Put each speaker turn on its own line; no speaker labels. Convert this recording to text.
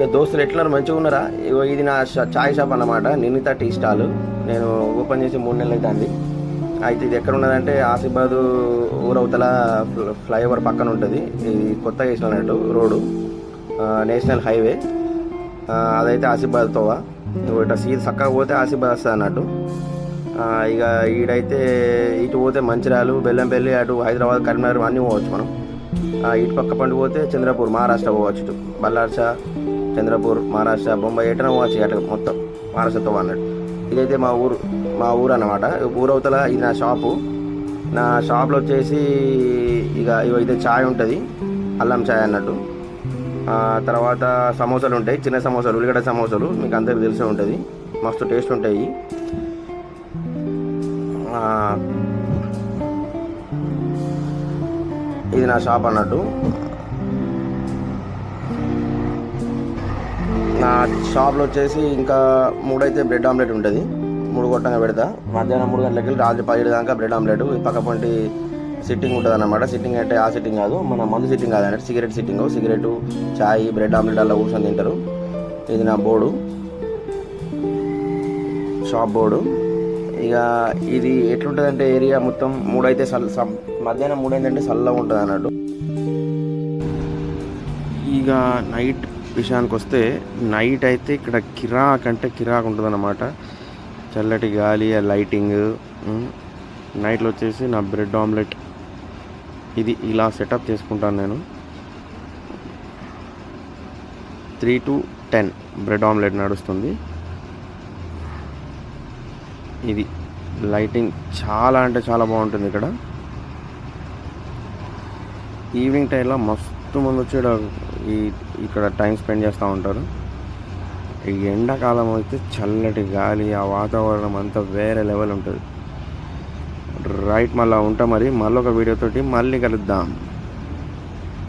ఇక దోస్తులు ఎట్లా మంచిగా ఉన్నారా? ఇగో ఇది నా చాయ్ షాప్ అన్నమాట, నిర్ణీత టీ స్టాల్. నేను ఓపెన్ చేసి 3 నెలలు అవుతుంది. అయితే ఇది ఎక్కడ ఉన్నదంటే ఆసిఫాబాద్ ఊరవతల ఫ్లైఓవర్ పక్కన ఉంటుంది. ఇది కొత్తగా వేసినట్టు రోడ్డు, నేషనల్ హైవే. అదైతే ఆసిఫాబాద్ తోవ. నువ్వు ఇట్లా సీట్ చక్కగా పోతే ఆసిఫాబాద్ వస్తుంది అన్నట్టు. ఇక ఈడైతే ఇటు పోతే మంచిర్యాల, బెల్లంపల్లి, అటు హైదరాబాద్, కరీంనగర్ అన్నీ పోవచ్చు మనం. ఇటు పక్క పండు పోతే చంద్రపూర్ మహారాష్ట్ర పోవచ్చు. ఇటు బల్లార్ష, చంద్రపూర్ మహారాష్ట్ర, బొంబాయి ఎటైనా పోవచ్చు. అట్లా మొత్తం మహారాష్ట్రతో అన్నట్టు. ఇదైతే మా ఊరు అన్నమాట. ఊరవతల ఇది నా షాపు. నా షాప్లో వచ్చేసి ఇక ఇవైతే ఛాయ్ ఉంటుంది, అల్లం ఛాయ్ అన్నట్టు. తర్వాత సమోసాలు ఉంటాయి, చిన్న సమోసాలు, ఉల్లిగడ్డ సమోసాలు, మీకు అందరికి తెలిసే ఉంటుంది. మస్తు టేస్ట్ ఉంటాయి. ఇది నా షాప్ అన్నట్టు. నా షాప్లో వచ్చేసి ఇంకా 3 అయితే బ్రెడ్ ఆమ్లెట్ ఉంటుంది. 3 కొట్టంగా పెడతా. మధ్యాహ్నం 3 గంటలకి రాత్రి 17 దాకా బ్రెడ్ ఆమ్లెట్. పక్క పంటి సిట్టింగ్ ఉంటుంది అన్నమాట. సిట్టింగ్ అంటే ఆ సిట్టింగ్ కాదు, మన మందు సిట్టింగ్ కాదు అన్నట్టు. సిగరెట్ సిట్టింగ్, సిగరెట్, చాయ్, బ్రెడ్ ఆమ్లెట్ అలా కూర్చొని తింటారు. ఇది నా బోర్డు, షాప్ బోర్డు. ఇక ఇది ఎట్లుంటుందంటే ఏరియా మొత్తం 3 అయితే మధ్యాహ్నం 3 అయిందంటే చల్లగా ఉంటుంది అన్నట్టు. ఇక నైట్ విషయానికి వస్తే నైట్ అయితే ఇక్కడ కిరాక్ అంటే కిరాక్ ఉంటుంది అన్నమాట. చల్లటి గాలి, లైటింగ్. నైట్లో వచ్చేసి నా బ్రెడ్ ఆమ్లెట్ ఇది ఇలా సెటప్ చేసుకుంటాను నేను. 3 to 10 బ్రెడ్ ఆమ్లెట్ నడుస్తుంది. ఇది లైటింగ్ చాలా అంటే చాలా బాగుంటుంది ఇక్కడ. ఈవినింగ్ టైంలో మస్తు మంది వచ్చి ఇక్కడ టైం స్పెండ్ చేస్తూ ఉంటారు. ఈ ఎండాకాలం అయితే చల్లటి గాలి, ఆ వాతావరణం అంతా వేరే లెవెల్ ఉంటుంది. రైట్, మళ్ళీ ఉంటా మరి. మళ్ళీ ఒక వీడియోతోటి మళ్ళీ కలుద్దాం.